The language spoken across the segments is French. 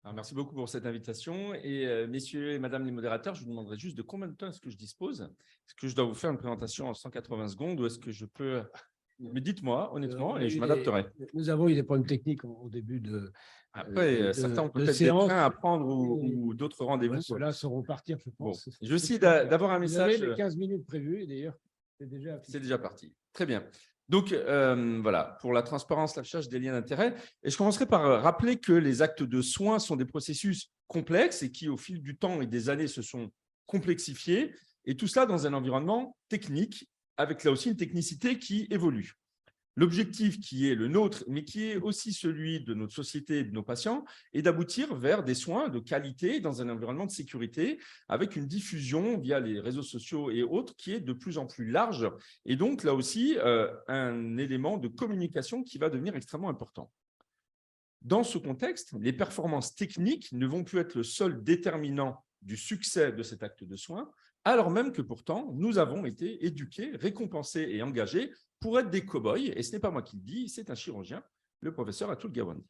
Alors, merci beaucoup pour cette invitation. Et messieurs et madame les modérateurs, je vous demanderai juste de combien de temps est-ce que je dispose? Est-ce que je dois vous faire une présentation en 180 secondes ou est-ce que je peux… Mais dites-moi honnêtement et je m'adapterai. Nous avons eu des problèmes techniques au début de Après, certains ont peut-être des séance. trains à prendre ou d'autres rendez-vous. Ceux-là sauront partir, je Bon, pense. je vais aussi d'avoir un Vous avez message. les 15 minutes prévues, et d'ailleurs, c'est déjà parti. Très bien. Donc, voilà, pour la transparence, l'affichage des liens d'intérêt. Et je commencerai par rappeler que les actes de soins sont des processus complexes et qui, au fil du temps et des années, se sont complexifiés. Et tout cela dans un environnement technique, avec là aussi une technicité qui évolue. L'objectif qui est le nôtre, mais qui est aussi celui de notre société et de nos patients, est d'aboutir vers des soins de qualité dans un environnement de sécurité avec une diffusion via les réseaux sociaux et autres qui est de plus en plus large. Et donc, là aussi, un élément de communication qui va devenir extrêmement important. Dans ce contexte, les performances techniques ne vont plus être le seul déterminant du succès de cet acte de soin, alors même que pourtant, nous avons été éduqués, récompensés et engagés pour être des cow-boys. Et ce n'est pas moi qui le dis, c'est un chirurgien, le professeur Atul Gawande.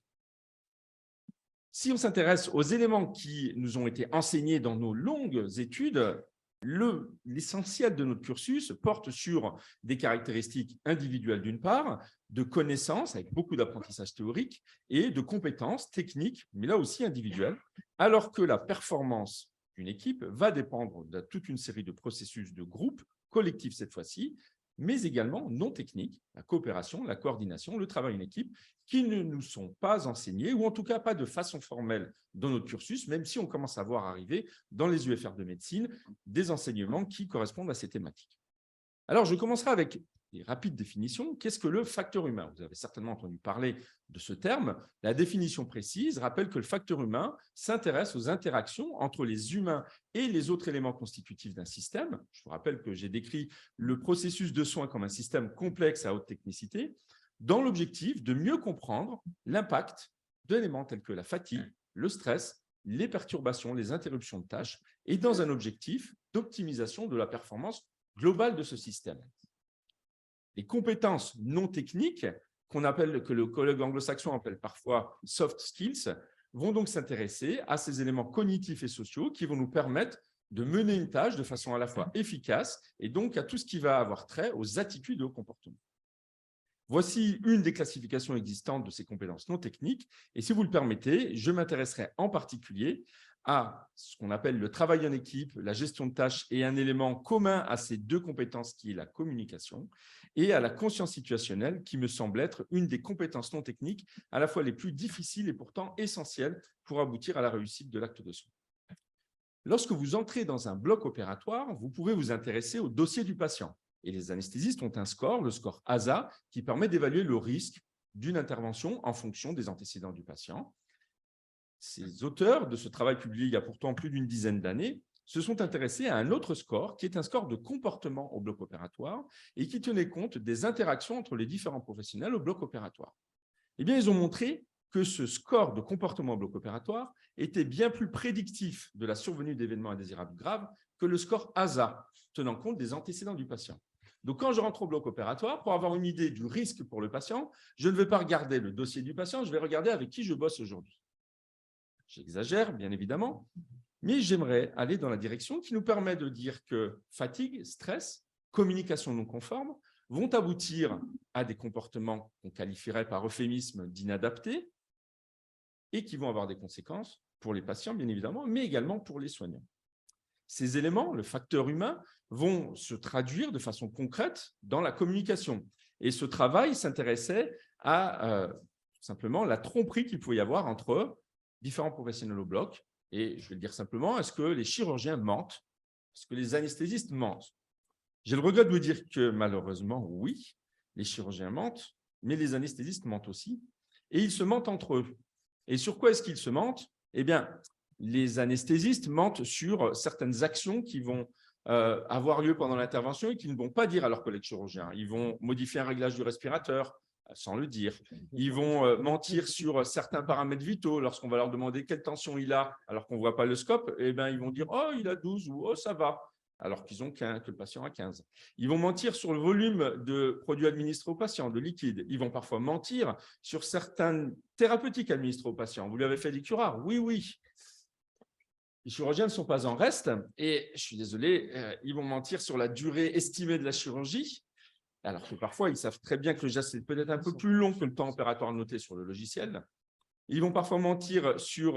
Si on s'intéresse aux éléments qui nous ont été enseignés dans nos longues études, l'essentiel de notre cursus porte sur des caractéristiques individuelles d'une part, de connaissances avec beaucoup d'apprentissage théorique et de compétences techniques, mais là aussi individuelles, alors que la performance d'une équipe va dépendre de toute une série de processus de groupe, collectifs cette fois-ci, mais également non techniques, la coopération, la coordination, le travail en équipe, qui ne nous sont pas enseignés, ou en tout cas pas de façon formelle dans notre cursus, même si on commence à voir arriver dans les UFR de médecine des enseignements qui correspondent à ces thématiques. Alors, je commencerai avec des rapides définitions. Qu'est-ce que le facteur humain? Vous avez certainement entendu parler de ce terme. La définition précise rappelle que le facteur humain s'intéresse aux interactions entre les humains et les autres éléments constitutifs d'un système. Je vous rappelle que j'ai décrit le processus de soins comme un système complexe à haute technicité, dans l'objectif de mieux comprendre l'impact d'éléments tels que la fatigue, le stress, les perturbations, les interruptions de tâches, et dans un objectif d'optimisation de la performance globale de ce système. Les compétences non techniques, que le collègue anglo-saxon appelle parfois soft skills, vont donc s'intéresser à ces éléments cognitifs et sociaux qui vont nous permettre de mener une tâche de façon à la fois efficace et donc à tout ce qui va avoir trait aux attitudes et aux comportements. Voici une des classifications existantes de ces compétences non techniques. Et si vous le permettez, je m'intéresserai en particulier à ce qu'on appelle le travail en équipe, la gestion de tâches et un élément commun à ces deux compétences qui est la communication et à la conscience situationnelle qui me semble être une des compétences non techniques à la fois les plus difficiles et pourtant essentielles pour aboutir à la réussite de l'acte de soin. Lorsque vous entrez dans un bloc opératoire, vous pouvez vous intéresser au dossier du patient. Et les anesthésistes ont un score, le score ASA, qui permet d'évaluer le risque d'une intervention en fonction des antécédents du patient. Ces auteurs de ce travail publié il y a pourtant plus d'une dizaine d'années se sont intéressés à un autre score, qui est un score de comportement au bloc opératoire et qui tenait compte des interactions entre les différents professionnels au bloc opératoire. Eh bien, ils ont montré que ce score de comportement au bloc opératoire était bien plus prédictif de la survenue d'événements indésirables graves que le score ASA, tenant compte des antécédents du patient. Donc, quand je rentre au bloc opératoire, pour avoir une idée du risque pour le patient, je ne vais pas regarder le dossier du patient, je vais regarder avec qui je bosse aujourd'hui. J'exagère, bien évidemment, mais j'aimerais aller dans la direction qui nous permet de dire que fatigue, stress, communication non conforme vont aboutir à des comportements qu'on qualifierait par euphémisme d'inadaptés et qui vont avoir des conséquences pour les patients, bien évidemment, mais également pour les soignants. Ces éléments, le facteur humain, vont se traduire de façon concrète dans la communication. Et ce travail s'intéressait à simplement la tromperie qu'il pouvait y avoir entre différents professionnels au bloc. Et je vais le dire simplement, est-ce que les chirurgiens mentent? Est-ce que les anesthésistes mentent? J'ai le regret de vous dire que malheureusement, oui, les chirurgiens mentent, mais les anesthésistes mentent aussi. Et ils se mentent entre eux. Et sur quoi est-ce qu'ils se mentent? Eh bien, les anesthésistes mentent sur certaines actions qui vont avoir lieu pendant l'intervention et qui ne vont pas dire à leurs collègues chirurgiens. Ils vont modifier un réglage du respirateur sans le dire. Ils vont mentir sur certains paramètres vitaux. Lorsqu'on va leur demander quelle tension il a alors qu'on ne voit pas le scope, eh bien, ils vont dire « Oh, il a 12 » ou « Oh, ça va ». alors qu'ils ont que le patient a 15. Ils vont mentir sur le volume de produits administrés au patient, de liquide. Ils vont parfois mentir sur certaines thérapeutiques administrées au patient. Vous lui avez fait des curares? Oui, oui. Les chirurgiens ne sont pas en reste et, je suis désolé, ils vont mentir sur la durée estimée de la chirurgie, alors que parfois, ils savent très bien que le geste est peut-être un peu plus long que le temps opératoire noté sur le logiciel. Ils vont parfois mentir sur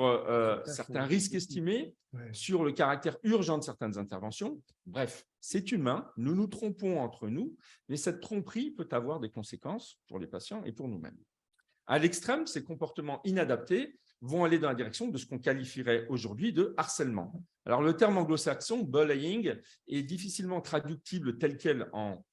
certains risques estimés, sur le caractère urgent de certaines interventions. Bref, c'est humain, nous nous trompons entre nous, mais cette tromperie peut avoir des conséquences pour les patients et pour nous-mêmes. À l'extrême, ces comportements inadaptés vont aller dans la direction de ce qu'on qualifierait aujourd'hui de harcèlement. Alors, le terme anglo-saxon, bullying, est difficilement traductible tel quel en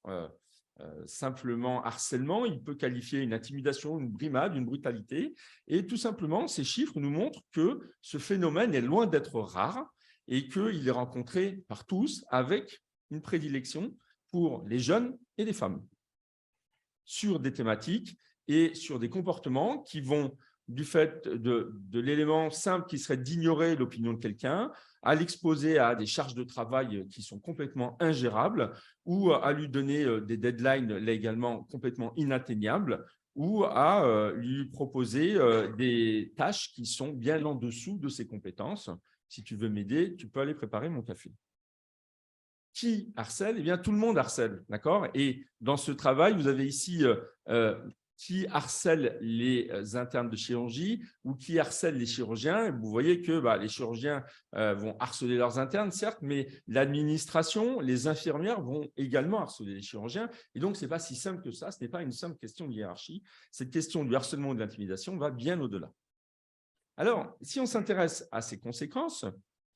simplement harcèlement. Il peut qualifier une intimidation, une brimade, une brutalité. Et tout simplement, ces chiffres nous montrent que ce phénomène est loin d'être rare et qu'il est rencontré par tous avec une prédilection pour les jeunes et les femmes sur des thématiques et sur des comportements qui vont, du fait de l'élément simple qui serait d'ignorer l'opinion de quelqu'un, à l'exposer à des charges de travail qui sont complètement ingérables ou à lui donner des deadlines légalement complètement inatteignables ou à lui proposer des tâches qui sont bien en dessous de ses compétences. Si tu veux m'aider, tu peux aller préparer mon café. Qui harcèle? Eh bien, tout le monde harcèle, d'accord? Et dans ce travail, vous avez ici qui harcèle les internes de chirurgie ou qui harcèle les chirurgiens. Vous voyez que les chirurgiens vont harceler leurs internes, certes, mais l'administration, les infirmières vont également harceler les chirurgiens. Et donc, ce n'est pas si simple que ça. Ce n'est pas une simple question de hiérarchie. Cette question du harcèlement ou de l'intimidation va bien au-delà. Alors, si on s'intéresse à ces conséquences,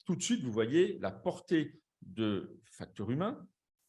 tout de suite, vous voyez la portée de facteur humain.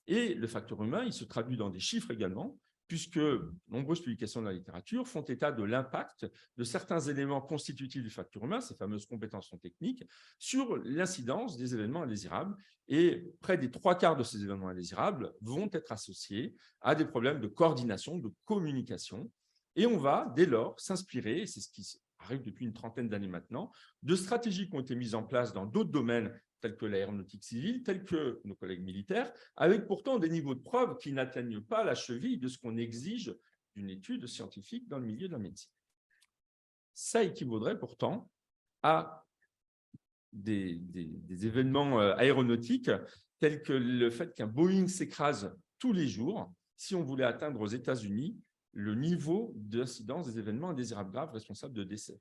Et le facteur humain, il se traduit dans des chiffres également, puisque nombreuses publications dans la littérature font état de l'impact de certains éléments constitutifs du facteur humain, ces fameuses compétences non techniques, sur l'incidence des événements indésirables. Et près des 3/4 de ces événements indésirables vont être associés à des problèmes de coordination, de communication. Et on va, dès lors, s'inspirer, et c'est ce qui arrive depuis une trentaine d'années maintenant, de stratégies qui ont été mises en place dans d'autres domaines tels que l'aéronautique civile, tels que nos collègues militaires, avec pourtant des niveaux de preuve qui n'atteignent pas la cheville de ce qu'on exige d'une étude scientifique dans le milieu de la médecine. Ça équivaudrait pourtant à des événements aéronautiques tels que le fait qu'un Boeing s'écrase tous les jours si on voulait atteindre aux États-Unis le niveau d'incidence des événements indésirables graves responsables de décès.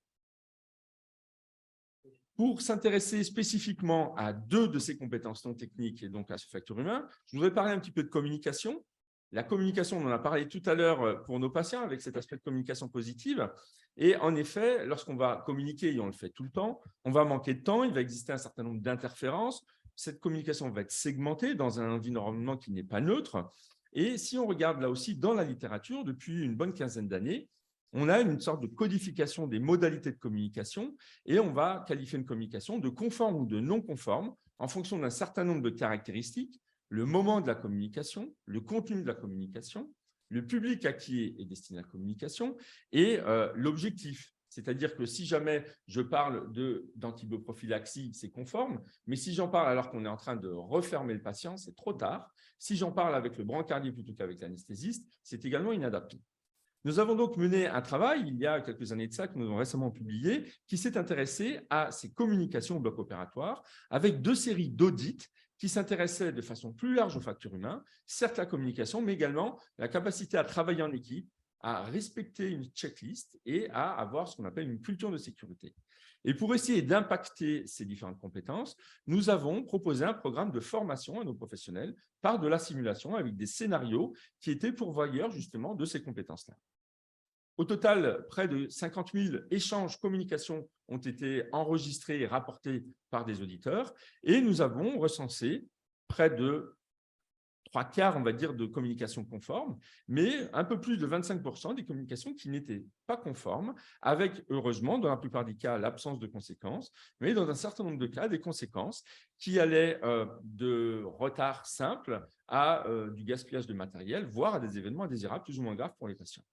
Pour s'intéresser spécifiquement à 2 de ces compétences non techniques et donc à ce facteur humain, je voudrais parler un petit peu de communication. La communication, on en a parlé tout à l'heure pour nos patients avec cet aspect de communication positive. Et en effet, lorsqu'on va communiquer, et on le fait tout le temps, on va manquer de temps, il va exister un certain nombre d'interférences. Cette communication va être segmentée dans un environnement qui n'est pas neutre. Et si on regarde là aussi dans la littérature, depuis une bonne quinzaine d'années, on a une sorte de codification des modalités de communication et on va qualifier une communication de conforme ou de non conforme en fonction d'un certain nombre de caractéristiques, le moment de la communication, le contenu de la communication, le public à qui est destinée la communication et l'objectif. C'est-à-dire que si jamais je parle d'antibioprophylaxie, c'est conforme, mais si j'en parle alors qu'on est en train de refermer le patient, c'est trop tard. Si j'en parle avec le brancardier plutôt qu'avec l'anesthésiste, c'est également inadapté. Nous avons donc mené un travail, il y a quelques années de ça, que nous avons récemment publié, qui s'est intéressé à ces communications au bloc opératoire avec 2 séries d'audits qui s'intéressaient de façon plus large aux facteurs humains, certes la communication, mais également la capacité à travailler en équipe, à respecter une checklist et à avoir ce qu'on appelle une culture de sécurité. Et pour essayer d'impacter ces différentes compétences, nous avons proposé un programme de formation à nos professionnels par de la simulation avec des scénarios qui étaient pourvoyeurs justement de ces compétences-là. Au total, près de 50 000 échanges, communications ont été enregistrés et rapportés par des auditeurs et nous avons recensé près de 3/4, on va dire, de communications conformes, mais un peu plus de 25% des communications qui n'étaient pas conformes, avec, heureusement, dans la plupart des cas, l'absence de conséquences, mais dans un certain nombre de cas, des conséquences qui allaient de retard simple à du gaspillage de matériel, voire à des événements indésirables plus ou moins graves pour les patients.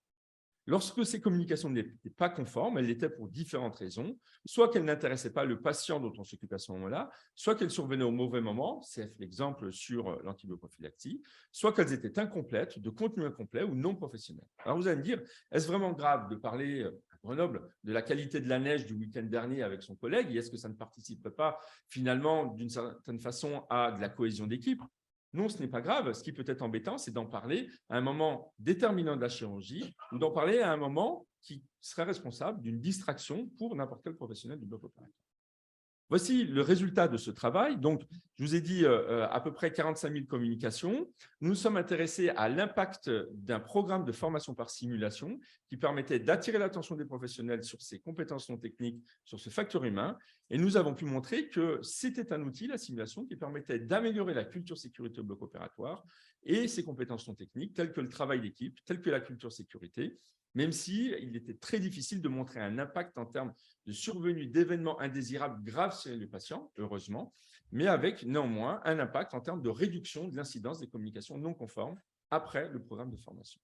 Lorsque ces communications n'étaient pas conformes, elles l'étaient pour différentes raisons, soit qu'elles n'intéressaient pas le patient dont on s'occupait à ce moment-là, soit qu'elles survenaient au mauvais moment, c'est l'exemple sur l'antibioprophylactie, soit qu'elles étaient incomplètes, de contenu incomplet ou non professionnel. Alors vous allez me dire, est-ce vraiment grave de parler à Grenoble de la qualité de la neige du week-end dernier avec son collègue, et est-ce que ça ne participe pas finalement d'une certaine façon à de la cohésion d'équipe? Non, ce n'est pas grave. Ce qui peut être embêtant, c'est d'en parler à un moment déterminant de la chirurgie ou d'en parler à un moment qui serait responsable d'une distraction pour n'importe quel professionnel du bloc opératoire. Voici le résultat de ce travail. Donc, je vous ai dit à peu près 45 000 communications. Nous nous sommes intéressés à l'impact d'un programme de formation par simulation qui permettait d'attirer l'attention des professionnels sur ces compétences non techniques, sur ce facteur humain. Et nous avons pu montrer que c'était un outil, la simulation, qui permettait d'améliorer la culture sécurité au bloc opératoire et ses compétences non techniques, telles que le travail d'équipe, telles que la culture sécurité, même s'il était très difficile de montrer un impact en termes de survenue d'événements indésirables graves chez les patients, heureusement, mais avec néanmoins un impact en termes de réduction de l'incidence des communications non conformes après le programme de formation.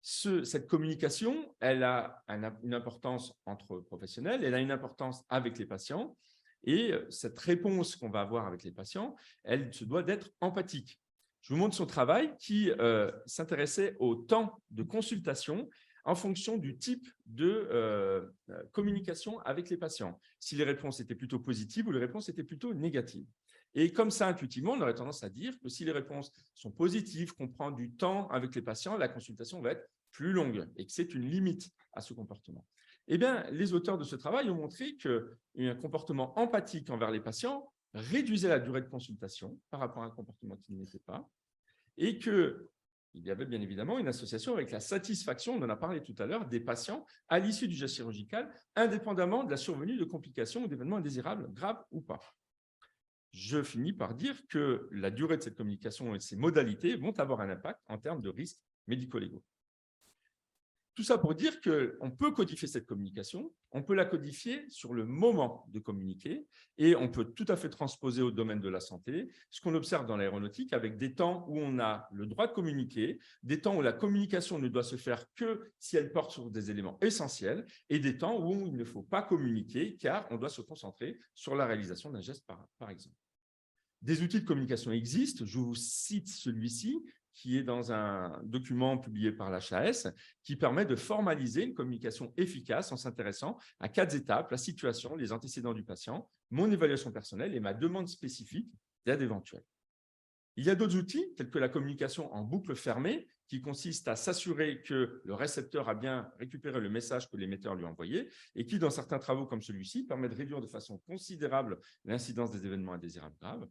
Cette communication, elle a une importance entre professionnels, elle a une importance avec les patients, et cette réponse qu'on va avoir avec les patients, elle se doit d'être empathique. Je vous montre son travail qui s'intéressait au temps de consultation en fonction du type de communication avec les patients. Si les réponses étaient plutôt positives ou les réponses étaient plutôt négatives. Et comme ça, intuitivement, on aurait tendance à dire que si les réponses sont positives, qu'on prend du temps avec les patients, la consultation va être plus longue et que c'est une limite à ce comportement. Eh bien, les auteurs de ce travail ont montré qu'un comportement empathique envers les patients réduisait la durée de consultation par rapport à un comportement qui n'était pas, et qu'il y avait bien évidemment une association avec la satisfaction, on en a parlé tout à l'heure, des patients à l'issue du geste chirurgical, indépendamment de la survenue de complications ou d'événements indésirables, graves ou pas. Je finis par dire que la durée de cette communication et ses modalités vont avoir un impact en termes de risques médico-légaux. Tout ça pour dire qu'on peut codifier cette communication, on peut la codifier sur le moment de communiquer et on peut tout à fait transposer au domaine de la santé, ce qu'on observe dans l'aéronautique avec des temps où on a le droit de communiquer, des temps où la communication ne doit se faire que si elle porte sur des éléments essentiels et des temps où il ne faut pas communiquer car on doit se concentrer sur la réalisation d'un geste par exemple. Des outils de communication existent, je vous cite celui-ci, qui est dans un document publié par l'HAS, qui permet de formaliser une communication efficace en s'intéressant à 4 étapes, la situation, les antécédents du patient, mon évaluation personnelle et ma demande spécifique d'aide éventuelle. Il y a d'autres outils, tels que la communication en boucle fermée, qui consiste à s'assurer que le récepteur a bien récupéré le message que l'émetteur lui a envoyé et qui, dans certains travaux comme celui-ci, permet de réduire de façon considérable l'incidence des événements indésirables graves.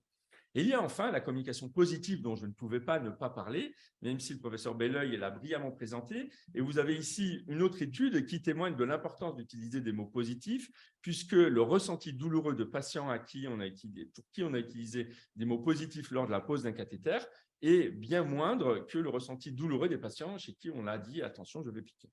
Et il y a enfin la communication positive dont je ne pouvais pas ne pas parler, même si le professeur Belleuil l'a brillamment présenté. Et vous avez ici une autre étude qui témoigne de l'importance d'utiliser des mots positifs, puisque le ressenti douloureux de patients pour qui on a utilisé des mots positifs lors de la pose d'un cathéter est bien moindre que le ressenti douloureux des patients chez qui on a dit « attention, je vais piquer ».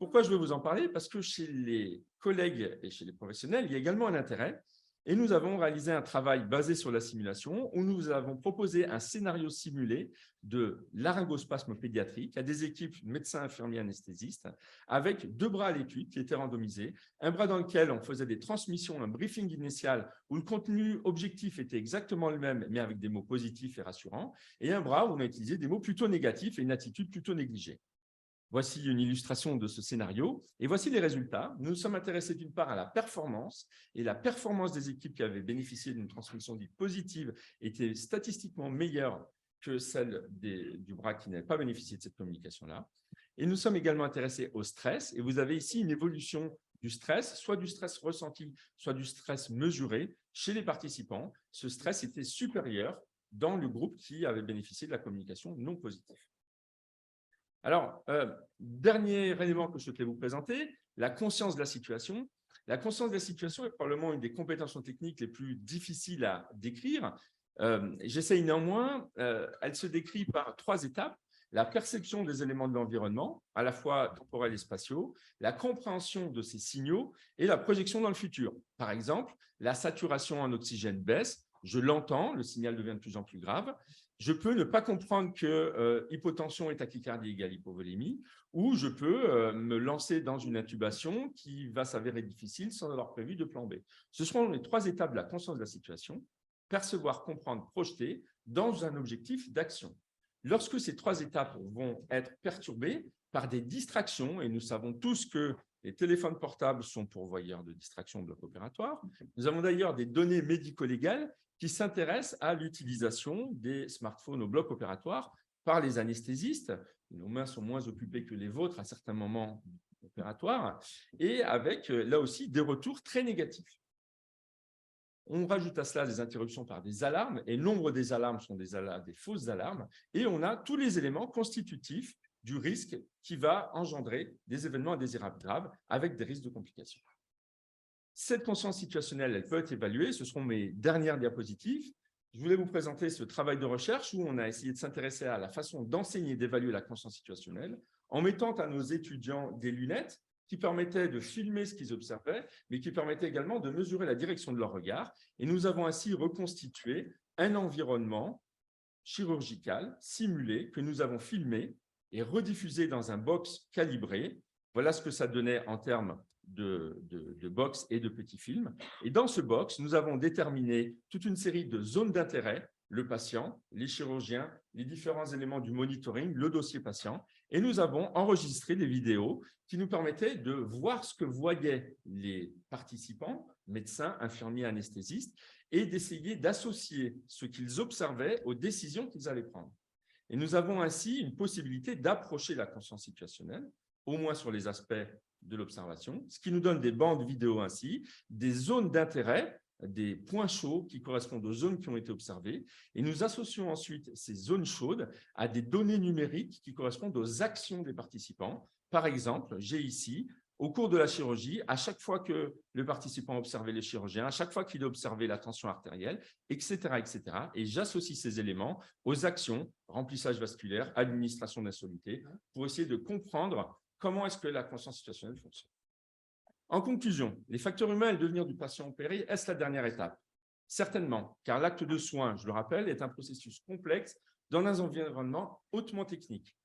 Pourquoi je veux vous en parler? Parce que chez les collègues et chez les professionnels, il y a également un intérêt. Et nous avons réalisé un travail basé sur la simulation où nous avons proposé un scénario simulé de laryngospasme pédiatrique à des équipes médecins, infirmiers, anesthésistes avec 2 bras à l'étude qui étaient randomisés, un bras dans lequel on faisait des transmissions, un briefing initial où le contenu objectif était exactement le même mais avec des mots positifs et rassurants, et un bras où on a utilisé des mots plutôt négatifs et une attitude plutôt négligée. Voici une illustration de ce scénario et voici les résultats. Nous nous sommes intéressés d'une part à la performance et la performance des équipes qui avaient bénéficié d'une transmission dite positive était statistiquement meilleure que celle du bras qui n'avait pas bénéficié de cette communication-là. Et nous sommes également intéressés au stress et vous avez ici une évolution du stress, soit du stress ressenti, soit du stress mesuré chez les participants. Ce stress était supérieur dans le groupe qui avait bénéficié de la communication non positive. Alors, dernier élément que je souhaitais vous présenter, la conscience de la situation. La conscience de la situation est probablement une des compétences techniques les plus difficiles à décrire. J'essaye néanmoins, elle se décrit par 3 étapes. La perception des éléments de l'environnement, à la fois temporels et spatiaux, la compréhension de ces signaux et la projection dans le futur. Par exemple, la saturation en oxygène baisse, je l'entends, le signal devient de plus en plus grave. Je peux ne pas comprendre que hypotension et tachycardie égale hypovolémie, ou je peux me lancer dans une intubation qui va s'avérer difficile sans avoir prévu de plan B. Ce seront les 3 étapes de la conscience de la situation: percevoir, comprendre, projeter dans un objectif d'action. Lorsque ces 3 étapes vont être perturbées par des distractions, et nous savons tous que les téléphones portables sont pourvoyeurs de distractions de bloc opératoire, nous avons d'ailleurs des données médico-légales qui s'intéressent à l'utilisation des smartphones au bloc opératoire par les anesthésistes. Nos mains sont moins occupées que les vôtres à certains moments opératoires, et avec là aussi des retours très négatifs. On rajoute à cela des interruptions par des alarmes, et nombre des alarmes sont des fausses alarmes, et on a tous les éléments constitutifs du risque qui va engendrer des événements indésirables graves avec des risques de complications. Cette conscience situationnelle, elle peut être évaluée. Ce seront mes dernières diapositives. Je voulais vous présenter ce travail de recherche où on a essayé de s'intéresser à la façon d'enseigner et d'évaluer la conscience situationnelle en mettant à nos étudiants des lunettes qui permettaient de filmer ce qu'ils observaient, mais qui permettaient également de mesurer la direction de leur regard. Et nous avons ainsi reconstitué un environnement chirurgical simulé que nous avons filmé et rediffusé dans un box calibré. Voilà ce que ça donnait en termes de box et de petits films. Et dans ce box, nous avons déterminé toute une série de zones d'intérêt: le patient, les chirurgiens, les différents éléments du monitoring, le dossier patient. Et nous avons enregistré des vidéos qui nous permettaient de voir ce que voyaient les participants, médecins, infirmiers, anesthésistes, et d'essayer d'associer ce qu'ils observaient aux décisions qu'ils allaient prendre. Et nous avons ainsi une possibilité d'approcher la conscience situationnelle, au moins sur les aspects de l'observation, ce qui nous donne des bandes vidéo ainsi, des zones d'intérêt, des points chauds qui correspondent aux zones qui ont été observées, et nous associons ensuite ces zones chaudes à des données numériques qui correspondent aux actions des participants. Par exemple, j'ai ici, au cours de la chirurgie, à chaque fois que le participant observait les chirurgiens, à chaque fois qu'il observait la tension artérielle, etc., etc. Et j'associe ces éléments aux actions, remplissage vasculaire, administration d'insoluté, pour essayer de comprendre comment est-ce que la conscience situationnelle fonctionne. En conclusion, les facteurs humains et le devenir du patient opéré, est-ce la dernière étape? Certainement, car l'acte de soin, je le rappelle, est un processus complexe dans un environnement hautement technique.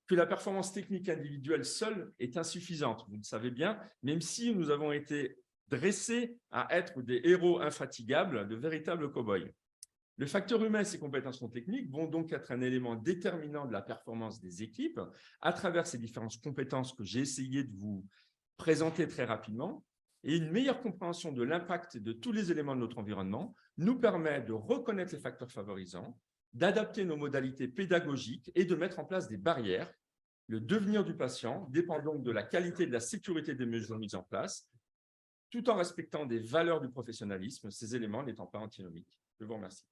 Que la performance technique individuelle seule est insuffisante, vous le savez bien, même si nous avons été dressés à être des héros infatigables, de véritables cow-boys. Le facteur humain et ses compétences techniques vont donc être un élément déterminant de la performance des équipes à travers ces différentes compétences que j'ai essayé de vous présenter très rapidement. Et une meilleure compréhension de l'impact de tous les éléments de notre environnement nous permet de reconnaître les facteurs favorisants, d'adapter nos modalités pédagogiques et de mettre en place des barrières. Le devenir du patient dépend donc de la qualité et de la sécurité des mesures mises en place, tout en respectant des valeurs du professionnalisme, ces éléments n'étant pas antinomiques. Je vous remercie.